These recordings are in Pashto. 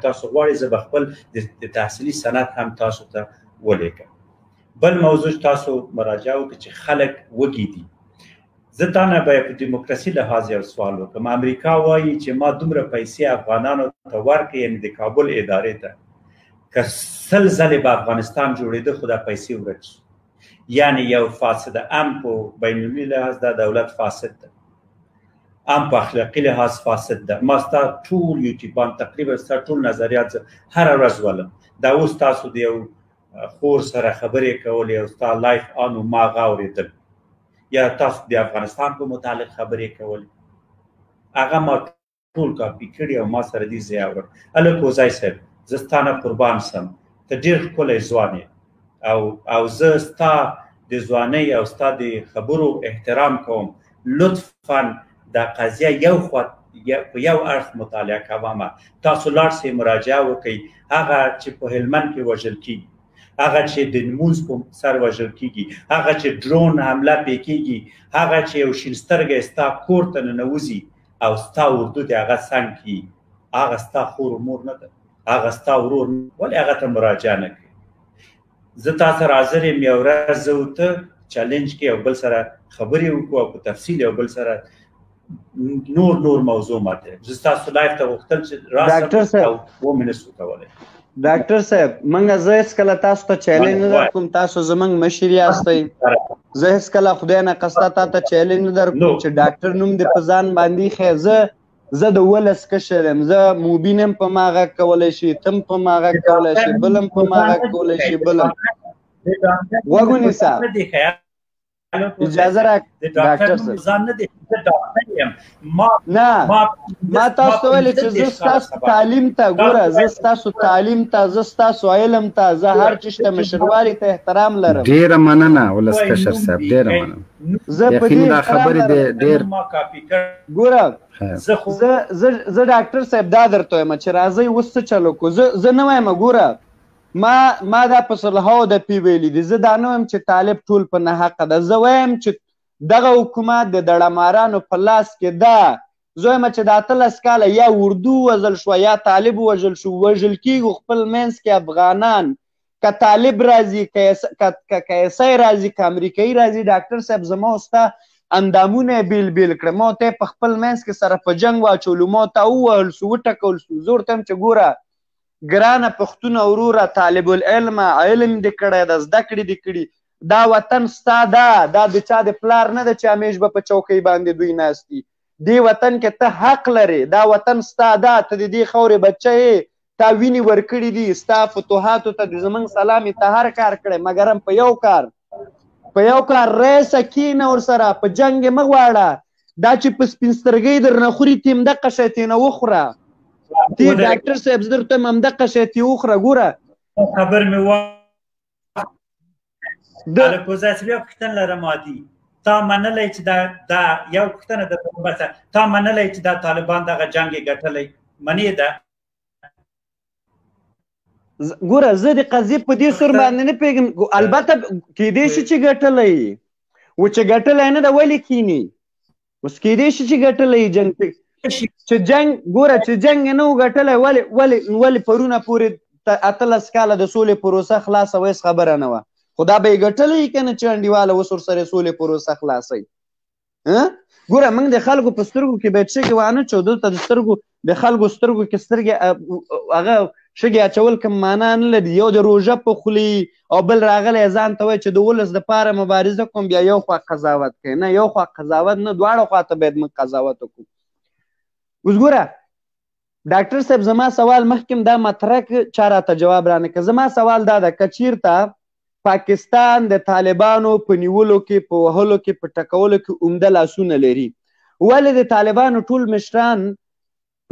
تاسو غواړئ زه به خپل د تحصیلي سند هم تاسو ته ولیکم. بل موضوع تاسو مراجعه وکړئ چې خلک وږي دي. زه تا نه به په دیموکراسي لحاظ یو سوال وکړم. امریکا وایي چې ما دومره پیسې افغانانو ته ورکړې، یعنې د کابل ادارې ته، که 100 ځلې به افغانستان جوړېده خو دا پیسې ورک شي. یعنې یو فاسده ام په بین المللي لحاظ دا دولت فاسد ده، ام په اخلاقي لحاظ فاسد ده. ما ستا ټول یوټیوبان تقریبا ستا ټول نظریات هره ورځ ولم. دا اوس تاسو د یو خور سره خبرې کولې او ستا لایف آن و ما هغه اورېدل، یا تاسو د افغانستان په متعلق خبرې کولې، هغه ما ټول کاپي کړي او ما سره دې ځای اورم. الکوزی صاحب زه ستا نه قربان سم، ته ډېر ښکلی ځوان یې او زه ستا د ځوانۍ او ستا د خبرو احترام کوم. لطفا دا قضیه یو خوا په یو اړخ مطالعه کومه. تاسو لاړ سئ مراجعه وکئ. هغه چې په هلمند کې وژل کېږي، هغه چې د لمونځ په سر وژل کېږي، هغه چې ډرون حمله پرې کېږي، هغه چې یو شین سترګی ستا کور ته ننوځي او ستا اردو د هغه څنګ کړي، هغه ستا خور و مور نه ده، هغه ستا ورور، ولې هغه ته مراجعه نه کوي؟ زه تا سره حاضر یم یو ورځ زه و ته چلنج کې یو بل سره خبرې وکړو او په تفصیل یو بل سره نور موضوع ماته. زه ستاسو لایف ته غوښتل چې راسم او ومنس وکولی. ډاکټر صاحب منګه زه هېڅکله تاسو ته چیلنج نه درکوم، تاسو زموږ مشر یاستئ. زه هېڅکله خدای نه قصده تا ته چیلنج نه درکوم چې ډاکټر نوم دې په ځان باندې ایښی. زه د ولس کشر یم، زه مبین هم په ما غږ کولی شي، ته هم په ما غږ کولی شي، بل هم په ما غږ کولی شي، بل هم. غوږ ونیسه، اجازه راکړه ډاکټر صاحب. نه ما تاسو ته ویلې چې زه ستاسو تعلیم ته ګوره، زه ستاسو تعلیم ته، زه ستاسو علم ته، زه هر چیز ته مشروالي ته احترام لرم. ډېره مننه ولسکشر صاحب، ډېره مننه. زه په دې ګوره زه ډاکټر صاحب دا درته وایم چې راځئ اوس څه چل وکړو. زه نه وایم ګوره، ما دا په صلحو د پی ویلي دي. زه دا نه وایم چې طالب ټول په ناحقه ده. زه وایم چې دغه حکومت د دړمارانو په لاس کې ده. زه وایم چې د 18 کاله یا اردو وژل شوه یا طالب وژل شو، وژل کېږو خپل منځ کې افغانان. که طالب راځي، که عیسی راځي، که امریکایي راځي، ډاکټر صاحب زما او ستا اندامونه بیل بیل کړه. ما ته په خپل منځ کې سره په جنګ واچولو، ما ته ووهل سو، وټکول سو. زه ورته وایم چې ګوره ګرانه پښتونه وروره، طالب العلمه، علم دې کړی ده، زده کړې دې کړي، دا وطن ستا ده، دا د چا د پلار نه ده چې همیش به په چوکۍ باندې دوی ناست دي. دې وطن کې ته حق لرې، دا وطن ستا ده، ته د دې خاورې بچه یې، تا وینې ورکړي دي، ستا فتوحاتو ته د زموږ سلام یې ته هر کار کړی، مګر هم په یو کار ریسه کښېنه ورسره، په جنګ یې مه غواړه. دا چې په سپین سترګۍ درنه خوري ته هم دقه شی ترېنه وخوره. تی ډاکټر صاحب زه درته وایم همدقه شی ترې وخوره. ګوره خبر مې الکوزی صاحب یو پوښتنه لرم عادي، تا منلی چې دا یو پوښتنه درته وباسه، تا منلی چې دا طالبان دغه جنګ یې ګټلی؟ منې ده؟ ګوره زه د قضیې په دې سور باندې نه پوهېږم. البته کیدای شي چې ګټلی و، چې ګټلی نه ده ولې کینی؟ اوس کیدای شي چې ګټلی جنګ، چې جنګ ګوره چې جنګ یې نه و ګټلی، ولې پرونه پورې 18 کاله د سولې پروسه خلاصه وه، هېڅ خبره نه وه. خو دا به یې ګټلی که نه چې انډیواله اوس ورسره سولې پروسه خلاصوي؟ ګوره موږ د خلکو په سترګو کې باید شګې وانه چو. دلته د خلکو سترګو کې سترګې هغه شګې اچول کوم معنا نه لري. یو د روژه په خولي او بل راغلی ځان ته وایي چې د ولس دپاره مبارزه کوم، بیا یو خوا قضاوت کوي. نه یو خوا قضاوت نه، دواړه خواته باید موږ قضاوت وکړو. اوس ګوره ډاکټر صاحب زما سوال مخکې دا مطرح چا راته جواب رانه کړه. زما سوال دا ده که چیرته پاکستان د طالبانو په نیولو کې، په وهلو کې، په ټکولو کې عمده لاسونه لري، ولې د طالبانو ټول مشران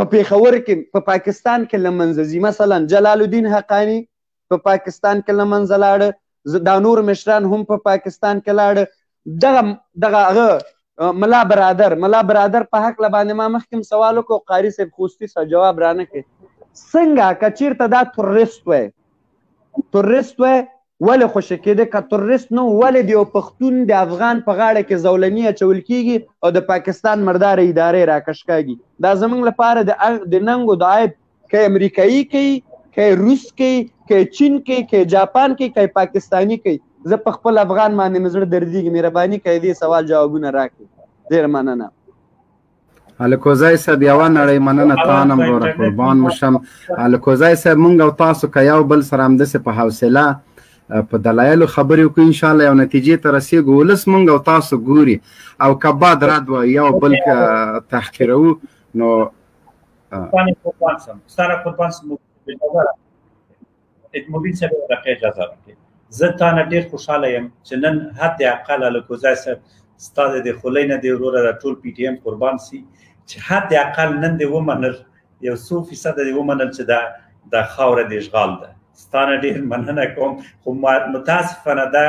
په پېښور کې په پاکستان کې له منځه ځي؟ مثلا جلال الدین حقانی په پاکستان کې له منځه لاړه، دا نور مشران هم په پاکستان کې لاړه. دغه هغه ملا برادر په هکله باندې ما مخکې سوال وکړو، قاري صاحب خوستي سره جواب رانه کړي. څنګه که چېرته دا تورست وی ولې خوشي کېده؟ که تورست نه ولې د یو پښتون د افغان په غاړه کې زولني اچول کېږي او د پاکستان مرداره ادارې راکش کېږي؟ دا زموږ لپاره د ننګ او د عیب که امریکایي کوي که روس کوي که چین کوي که جاپان کوي که پاکستاني کوي زه په خپل افغان باندې مې زړه دردېږي مهرباني کوئ دې سوال جوابونه راکړئ ډېره مننه الکوزی صاحب یوه نړۍ مننه تا نه وروره قربان مو شم الکوزی صاحب موږ او تاسو که یو بل سره همداسې په حوصله په دلایلو خبرې وکړو انشاءالله یو نتیجې ته رسېږو ولس موږ او تاسو ګوري او که بد رد وایي یو بل تحقیروو نو سره قربان سم مبین صاحب راکړه اجازه راکړئ زه تا نه ډېر خوشحاله یم چې نن حد اقل الکوزی صاحب ستا د دې خولۍ نه دې وروره د ټول پي ټي ایم قربان سي چې حد اقل نن دې ومنل یو څو فیصده دې ومنل چې دا خاوره د اشغال ده ستا نه ډېر مننه کوم خو متاسفانه دا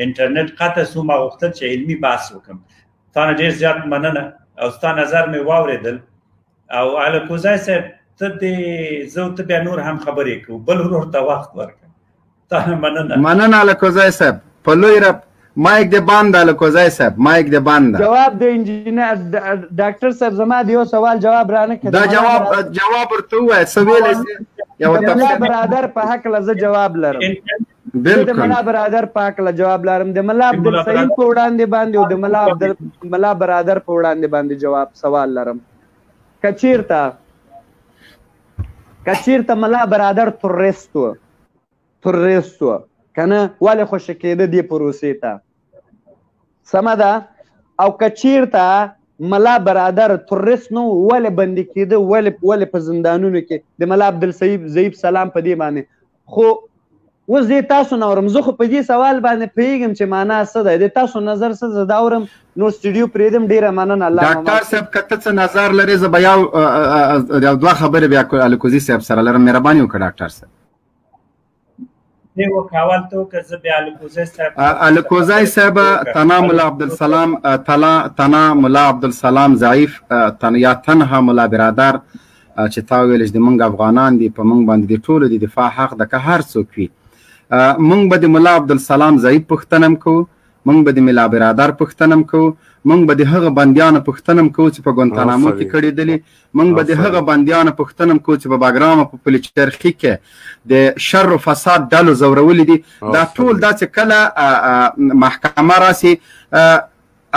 انټرنیټ قطع سو ما غوښتل چې علمي بحث وکړم تا نه ډېر زیات مننه او ستا نظر مې واورېدل او الکوزی صاحب ته دې زه ته بیا نور هم خبرې کوو بل ورور ته وخت ورکړه تا نه مننه الکوزی صاحب په لوی رب مایک دې بند الکوزی صاحب مایک دې بند جواب د انجینر ډاکټر صاحب زما د یو سوال جواب رانه کړ دا جواب ورته ووایه څه ویلی یو ملا برادر په هکله زه جواب لرم د ملا برادر په هکله جواب لرم د ملا عبدالسعید په وړاندې باندې او د ملا برادر په وړاندې باندې جواب سوال لرم که چیرته ملا برادر تروریست و کنه ولې خوشې کېده دې پروسې ته سمه ده او که چیرته ملا برادر تروریست نه ولې بندي کېده ولې په زندانونو کې د ملا عبدالسعید سلام په دې باندې خو اوس دې تاسو نه اورم زه خو په دې سوال باندې پوهېږم چې معنا څه دی د تاسو نظر څه زه دا اورم نور سټوډیو پرېږدم ډېره مننه الله ډاکټر صاحب که ته څه نظر لرې زه به یو دوه خبرې بیا الکوزي صاحب سره لرم مهرباني وکړه ډاکټر صاحب الکوزی صاحب تنا ملا عبدالسلام ضعیف یا تنها ملا برادر چې تا ویل چې د موږ افغانان دي په موږ باندې د ټولو د دفاع حق ده که هر څوک وي موږ به د ملا عبدالسلام ضعیف پوښتنه هم کوو موږ به د ملا برادر پوښتنه هم کوو موږ به د هغه بندیانو پوښتنه هم کوو چې په ګوانتانامو کې کړېدلي موږ به د هغه بندیانو پوښتنه هم کوو چې په باګرام او په پلچرخي کې د شر و فساد ډلو ځورولي دي دا ټول دا چې کله محکمه راسي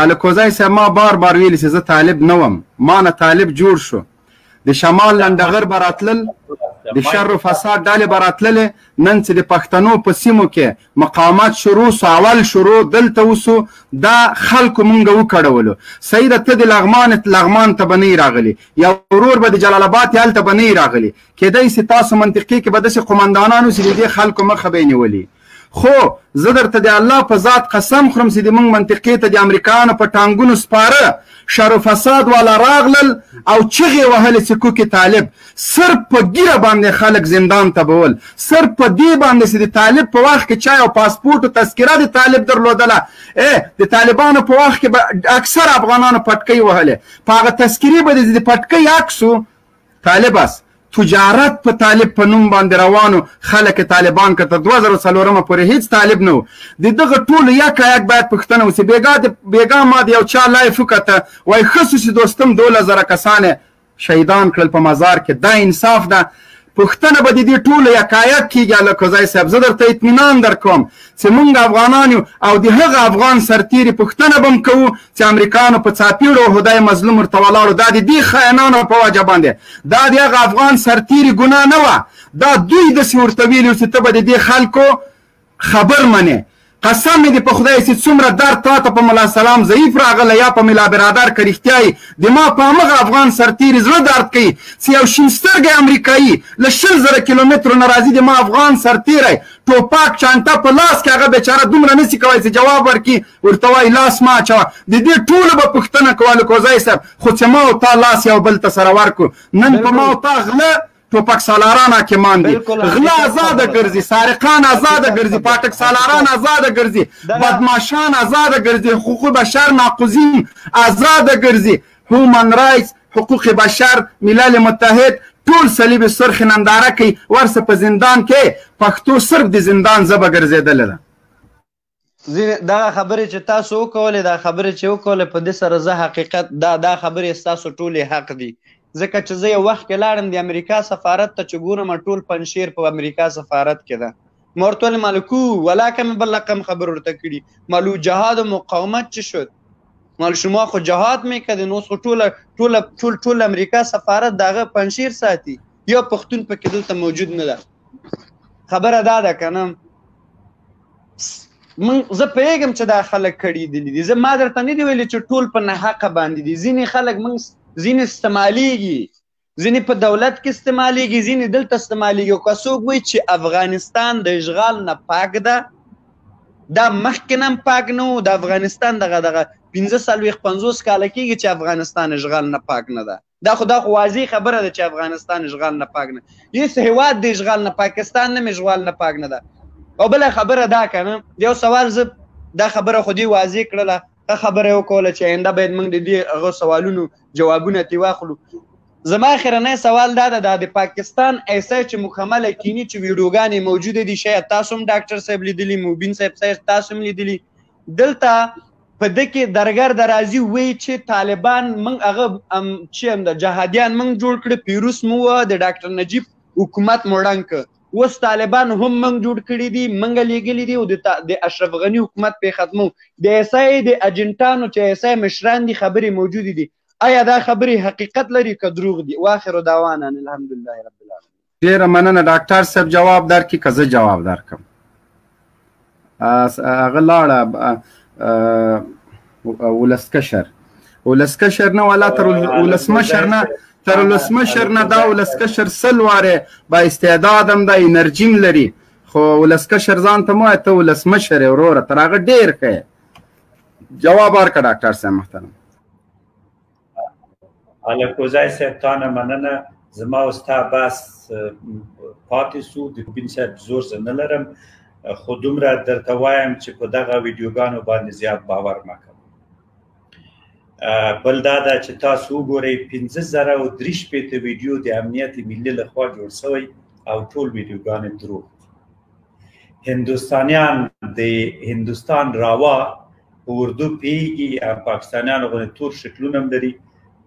الکوزی صاحب ما بار ویلي چې زه طالب نه وم ما نه طالب جوړ شو د شمال لنډغر به راتلل د شر و فساد ډلې به راتللې نن چې د پښتنو په سیمو کې مقاومت شروع سو اول شروع دلته وسو دا خلکو مونږ وکړولو صحیح ده ته د لغمان ته به نه راغلي یو ورور به د جلال آباد هلته به نه راغلي کیدای سي تاسو منطقي کې به داسې قمندانان اوسي د دې خلکو مخه به یې نیولي خو زه درته د الله په ذات قسم خورم چې د موږ منطقې ته د امریکایانو په ټانګونو سپاره شر و فساد والا راغلل او چغې وهلې چې کوکې طالب صرف په ګیره باندې خلک زندان ته بول صرف په دې باندې چې د طالب په وخت کې چا یو پاسپورټ او تذکره د طالب درلودله د طالبانو په وخت کې به اکثر افغانانو پټکۍ وهلې په هغه تذکرې به د پټکۍ عکسو طالب اس تجارت په طالب په نوم باندې روانو خلک طالبان که تر 2004 پورې هیڅ طالب نه و د دغه ټولو یک باید پوښتنه وسي بېګا ما د یو چا لایف وکته وایي خصوصي دوستم 2000 کسانې شهیدان کړل په مزار کې دا انصاف ده پوښتنه به د دې ټولو یکایک کېږي الکوزی صاحب زه درته اطمینان درکوم چې موږ افغانان یو او د هغه افغان سرتیري پوښتنه به هم کوو چې امریکایانو په څاپیړو خدای مظلوم ورته ولاړو دا د دې خاینانو په وجه باندې دا د هغه افغان سرتیري ګناه نه وه دا دوی داسې ورته ویلي چې ته به د دې خلکو خبر منې قسم مې دې په خدای چې څومره درد تا ته په ملا سلام ضعیف راغلی یا په ملا برادر که رښتیا یي د ما په همغه افغان سرتیري زړه درد کوي چې یو شین سترګی امریکایي له 20,000 کیلومترو نه راځي د ما افغان سرتیری ټوپک چانټه په لاس کې هغه بیچاره دومره نسي کولی چې جواب ورکړي ورته وایي لاس مه اچوه د دې ټولو به پوښتنه کوو الکوزی صاحب خو چې ما او تا لاس یو بل ته سره ورکړو نن په ما او تا غله ټوپک سالاران حاکمان دي غله آزاده ګرځي سارقان آزاده ګرځي پاټک سالاران آزاده ګرځي بدماشان آزاده ګرځي حقوق بشر ناقضین آزاده ګرځي هومن رایټس حقوق بشر ملل متحد ټول صلیب سرخ ننداره کوي ورسه په زندان کې پښتو صرف د زندان ژبه ګرځېدله ده دغه خبرې چې تاسو وکولې دا خبرې چې وکولې په دې سره زه حقیقت دا خبرې ستاسو ټولې حق دي ځکه چې زه یو وخت کې لاړم د امریکا سفارت ته چې ګورم ټول پنشیر په امریکا سفارت کې ده. ما ورته ویل مالکو ولاکه مې بل رقم خبر ورته کړي مالو جهاد و مقاومت چی شد؟ مال شما خو جهاد میکردین اوس خو ټول امریکا سفارت دغه پنشیر ساتي یا پښتون پکې دلته موجود نه ده. خبره دا ده که نه زه پوهېږم چې دا خلک کړي دي. زه ما درته نه دي ویلي چې ټول په ناحقه باندې دي. ځینې خلک ځینې استعمالیږي، ځینې په دولت کې استعمالیږي، ځینې دلته استعمالیږي. او که څوک وایي چې افغانستان د اشغال نه پاک ده، دا مخکې نه هم پاک نه و. د افغانستان دغه 45-50 کاله کېږي چې افغانستان اشغال نه پاک نه ده. دا خو واضح خبره ده چې افغانستان اشغال نه پاک نه، هېڅ هېواد د اشغال نه، پاکستان نه اشغال نه پاک نه ده. او بله خبره دا که نه یو سوال زه دا خبره خو دې واضح کړله، ښه خبره یې وکوله چې آینده باید موږ د دې هغه سوالونو جوابونه ترې واخلو. زما اخرنی سوال دا ده د پاکستان ایسای چې مکمله کینی چې ویډیوګانې موجوده دي، شاید تاسو هم ډاکټر صاحب لیدلي، مبین صاحب تاسو هم لیدلي. دلته په ده کې درګر درازي وایي چې طالبان موږ هغه چې د جهادیان موږ جوړ کړي، پیروس مو د ډاکټر نجیب حکومت مو ړنګ کړ. اوس طالبان هم موږ جوړ کړي دي، موږ لیږلي دي او د اشرف غني حکومت پرې ختمو. د ایسای د اجنټانو چې ایسای مشران دي خبرې موجودې دي. آیا دا خبرې حقیقت لري که دروغ دي؟ واخر دعوانا الحمدلله رب العالمین. ډېره مننه ډاکټر صاحب جواب درکړي که زه جواب درکړم. هغه لاړه ولسکشر نه ولا تر ولسمشر نه، دا ولسکشر 100 وارې با استعداد هم ده، انرژي هم لري، خو ولسکشر ځان ته مه وایه ته ولسمشر یې وروره، تر هغه ډېر ښه یې. جواب ورکړه ډاکټر صاحب محترم. الکوزی صاحب تا نه مننه. زما او ستا بحث پاتې سو، د مبین صاحب زور زه نه لرم، خو دومره درته وایم چې په دغه ویډیوګانو باندې زیات باور مه کوه. بل دا ده چې تاسو وګورئ 50,063 ویډیو د امنیت ملي لخوا جوړ شوی او ټول ویډیوګانې دروغ دي. هندوستانیان د هندوستان راوا په اردو پوهېږي، پاکستانیانو غوندې تور شکلونه هم لري،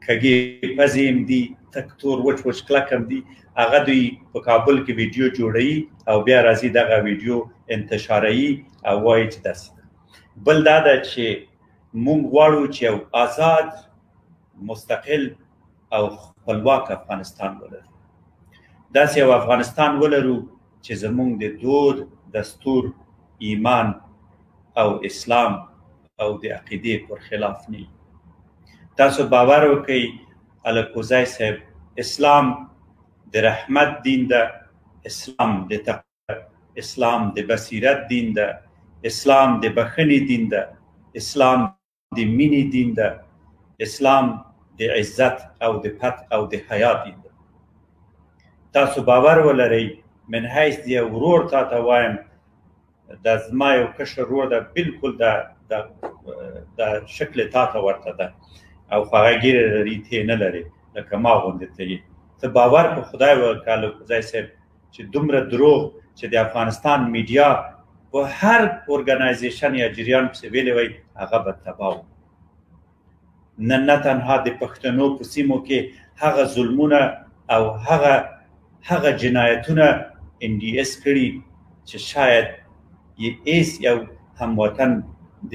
کږې پزې هم دي، تک تور وچ وچ کلک هم دي. هغه دوی په کابل کې ویډیو جوړوي او بیا راځي دغه ویډیو انتشاروي او وایي چې داسې ده. بل دا ده چې موږ غواړو چې یو آزاد، مستقل او خپلواک افغانستان ولرو. داسې یو افغانستان ولرو چې زموږ د دود، دستور، ایمان او اسلام او د عقیدې پر خلاف نه. تاسو باور وکړئ الکوزی صاحب، اسلام د رحمت دین ده، اسلام د تقوی، اسلام د بصیرت دین ده، اسلام د بخښنې دین ده، اسلام د مینې دین ده، اسلام د عزت او د فتح او د حیا دین ده. تاسو باور ولرئ، من حیث د یو ورور تا ته وایم، دا زما یو کشر ورور ده، بلکل د شکل تا ته ورته ده او خو هغه ګیرې لري ته نه لرې لکه ما غوندې ته یې. ته باور په خدای وکړه الکوزی صاحب چې دومره دروغ چې د افغانستان میډیا په هر ارګنایزیشن یا جریان پسې ویلې وای هغه به تباه و. نه تنها د پښتنو په سیمو کې هغه ظلمونه او هغه جنایتونه NDS کړي چې شاید یې هیڅ یو هموطن د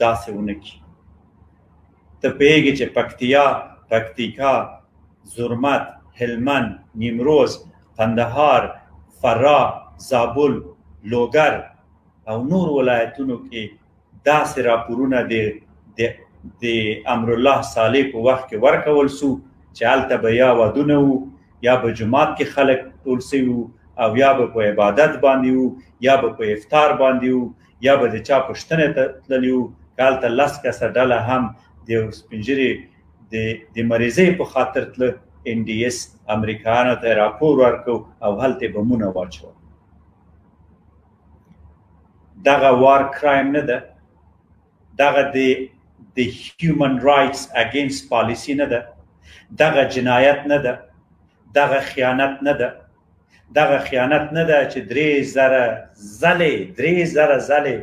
داسې ونه کړي. ته پوهېږې چې پکتیکا، زرمت، هلمند، نیمروز، قندهار، فراه، زابل، لوګر او نور ولایتونو کې داسې راپورونه د امرالله صالح په وخت کې ورکول سو چې هلته به یا ودونه وو، یا به جومات کې خلک ټول سوي وو، او یا به په عبادت باندې وو، یا به په افطار باندې وو، یا به د چا پوښتنې ته تللي وو. که هلته 10 کسه ډله هم د سپین ږیرې د مریضۍ په خاطر تله، NDS امریکایانو ته راپور ورکو او هلته بمونه واچول. دغه وار کرایم نه ده، دغه د هیومن رایټس اگینست پالیسی نه ده، دغه جنایت نه ده، دغه خیانت نه ده. دغه خیانت نه ده چې 3,000 ځلې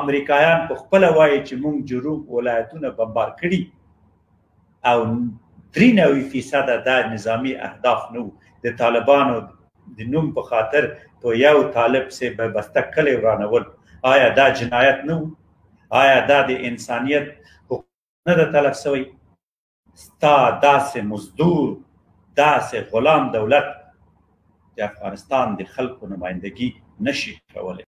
امریکایان په خپله وایي چې موږ جنوب ولایتونه بمبار کړي او 93% دا نظامی اهداف نو د طالبانو د نوم په خاطر په یو طالب سه به بسته کلی ورانول آیا دا جنایت نو آیا دا د انسانیت نه د تلف سوی ستا داسې مزدور داسې غلام دولت د افغانستان د خلکو نمایندګي نشي کولی